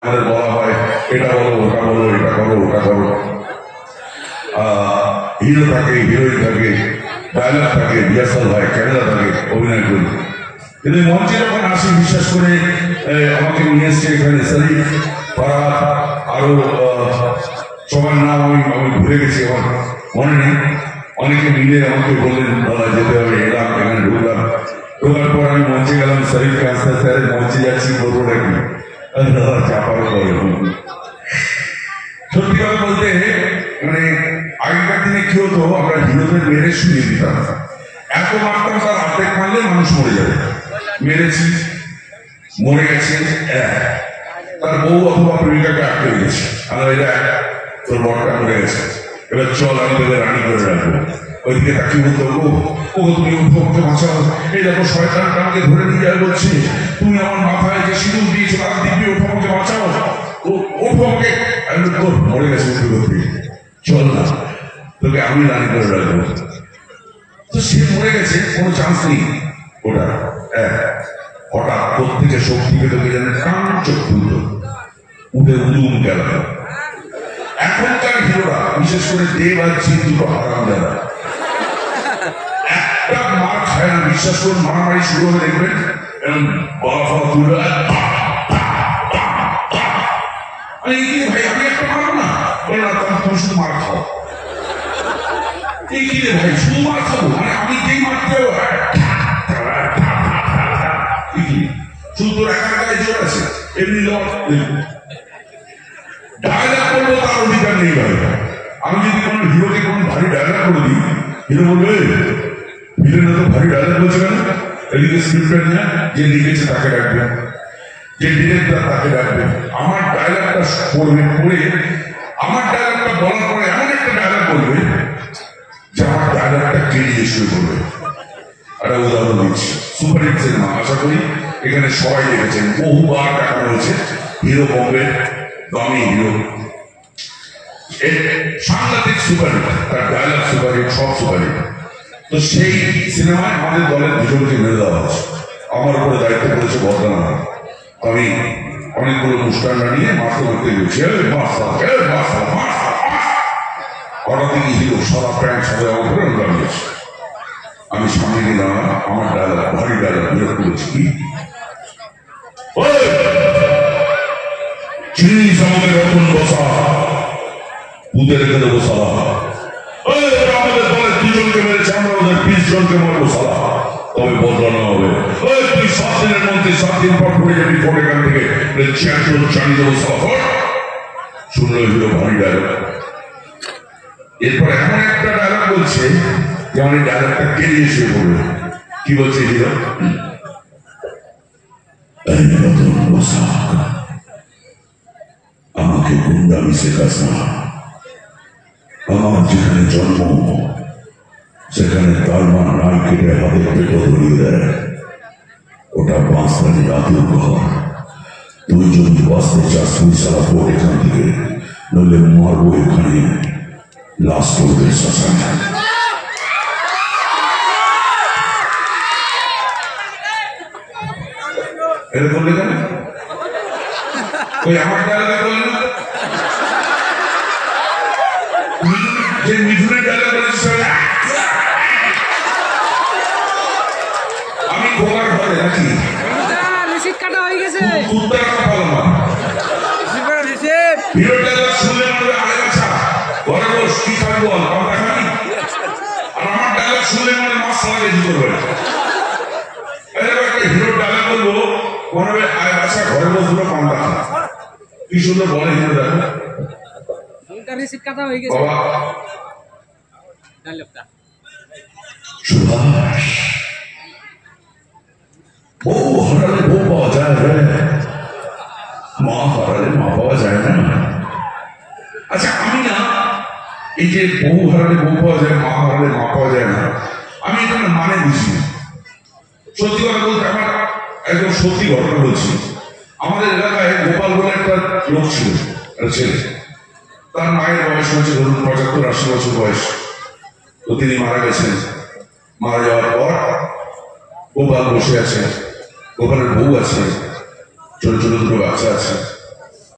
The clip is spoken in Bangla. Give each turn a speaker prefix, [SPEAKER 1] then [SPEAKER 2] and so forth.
[SPEAKER 1] আমাদের বলা হয় এটা বলো ওটা বলো এটা করো ওটা করো, হিরো থাকে হিরোইন থাকে ডায়লগ থাকে রিহার্সাল হয় ক্যামেরা থাকে অভিনয় করি। কিন্তু মঞ্চে যখন আসি বিশেষ করে আমাকে নিয়ে এসছে এখানে শরীফ ফারাদ আরো সবার নাম আমি ভুলে গেছি আমার মনে নেই, অনেকে মিলে আমাকে বললেন দাদা যেতে হবে এলাম এখানে ঢুকলাম। ঢোকার পর আমি মঞ্চে গেলাম শরীফকে আস্তে আস্তে মঞ্চে যাচ্ছি করবো নাকি দাদা চাপার করে। সত্যি কথা বলতে মানে আগেকার দিনে কি হতো আমরা হিরোদের মেরে শুনিয়ে দিতাম, এত মারতাম তার অর্ধেক মারলে মানুষ মরে যাবে, মেরেছি মরে গেছে তার বউ অথবা প্রেমিকাকে আটকে গেছে আমার এটা তোর বরটা মরে গেছে এবার চল আমি তোদের রানি করে রাখবো। ওইদিকে তাকে বলতো ও তুমি উঠো আমাকে বাঁচাও, এই দেখো শয়তানটা আমাকে ধরে নিয়ে যায় বলছে তুমি আমার মাথায় যে সিঁদুর দিয়েছো তার দিব্যি ওঠো আমাকে বাঁচাও ওঠো আমাকে। আমি তোর মরে গেছে উঠে করতে চল না তোকে আমি রানি করে রাখবো। তো সে মরে গেছে কোনো চান্স নেই ওটা হঠাৎ প্রত্যেকে শক্তি পেতে যেন টান চোখ খুলত উঠে উদুম গেল। এখনকার হিরোরা বিশেষ করে দেব আর চিন দুটো হারাম যারা একটা মার খায় না, বিশ্বাস করুন মারামারি শুরু হয়ে দেখবেন বলা ফলা তুলবে ভাই আমি একটা মারবো না বলে না তুমি শুধু মার খাও এই কি রে ভাই শুধু মার খাবো মানে আমি যেই মারতে শুধু তোর একা গায়ে জোর আছে এমনি ডায়লগ করবো তার অধিকার নেই ভাই। আমি যদি কোনো হিরোকে কোনো ভারী ডায়লগ করে দিই হিরো বলবে ভিলেন তো ভারী ডায়লগ বলছে কেন, এদিকে স্ক্রিপ্টটা নিয়ে যে লিখেছে তাকে ডাকবে যে ডিরেক্টর তাকে ডাকবে আমার ডায়লগটা পড়বে পড়ে আমার ডায়লগটা বলার পরে এমন একটা ডায়লগ বলবে যে আমার ডায়লগটা কেড়িয়ে শুরু করবে। একটা উদাহরণ দিচ্ছি সুপারহিট সিনেমা আশা করি এখানে সবাই দেখেছেন বহুবার দেখানো হয়েছে হিরো বম্বের দামি হিরো সাংঘাতিক সুপারহিট তার ডায়লগ সুপারহিট সব সুপারহিট। তো সেই সিনেমায় আমাদের দলের দুজনকে মেরে দেওয়া হয়েছে, আমার উপরে দায়িত্ব করেছে বর্ধনা। আমি অনেকগুলো মুস্টান্ডা নিয়ে মারতে করতে গেছি হঠাৎ থেকে হিরো সাদা প্যান্ট সাদা উপরে দাঁড়িয়েছে আমি সামনে গেলাম আমার ডায়লগ ভারী ডায়লগ বিরক্ত করেছি কি চিনিস আমাদের রতন বসা পুঁতে রেখে দেবো সালা আমাদের দলের দুজনকে মেরেছে আমরা ওদের 20 জনকে মারবো সালা তবে বদলানো হবে তুই 7 দিনের মধ্যে 7 দিন পর পড়ে যাবি কোর্ট এখান থেকে চ্যাম্পিয়ন জানিয়ে দেবো সালা শুনলো হিরো ভারী ডায়লগ। এরপর এমন একটা ডায়লগ বলছে যেমন এই ডায়লগটা কেড়িয়ে শুয়ে পড়বে কি বলছে হিরো আমাকে গুন্ডামি শেখাস না, আমার যেখানে জন্ম সেখানে তালমান নাই কেটে হাতে পেটো ধরিয়ে দেয় ওটা বাঁশবাড়ি জাতীয় ঘর। তুই যদি বাঁচতে চাস তুই সারা পড় এখান থেকে নইলে মারবো এখানে লাশ করবে শ্মশানে। এরকম লেখা ওই আমার ডায়লগে বলল যে মিঠুনের ডায়লগ বলেছে আমি খোলার ঘরে নাকি রিসিট কাটা হয়ে গেছে কুত্তার কথা বলো হিরো ডায়লগ শুনলে মনে আরে বাচ্চা ঘরে বস কি খাবি বল কথা খাবি আর আমার ডায়লগ শুনলে মনে মাছ লাগে কি করবে হিরো ডায়লগ বলবো মনে হবে আরে বাচ্চা ঘরে বসলো পান্তা কি সুন্দর বলে হিরো ডায়লগ রিসিট কাটা হয়ে গেছে বাবা ডায়লগটা সুভাষ বউ হারালে বউ পাওয়া যায় রে মা হারালে মা পাওয়া যায় না। আচ্ছা আমি না এই যে বউ হারালে বউ পাওয়া যায় মা হারালে মা পাওয়া যায় না আমি এটা মানে বুঝি না। সত্যি কথা বলতে আমার একদম সত্যি ঘটনা বলছি আমাদের এলাকায় গোপাল বলে একটা লোক ছিল একটা ছেলে তার মায়ের বয়স হয়েছে ধরুন 75-80 বছর বয়স। তো তিনি মারা গেছেন, মারা যাওয়ার পর গোপাল বসে আছে, গোপালের বউ আছে, ছোট ছোট দুটো বাচ্চা আছে।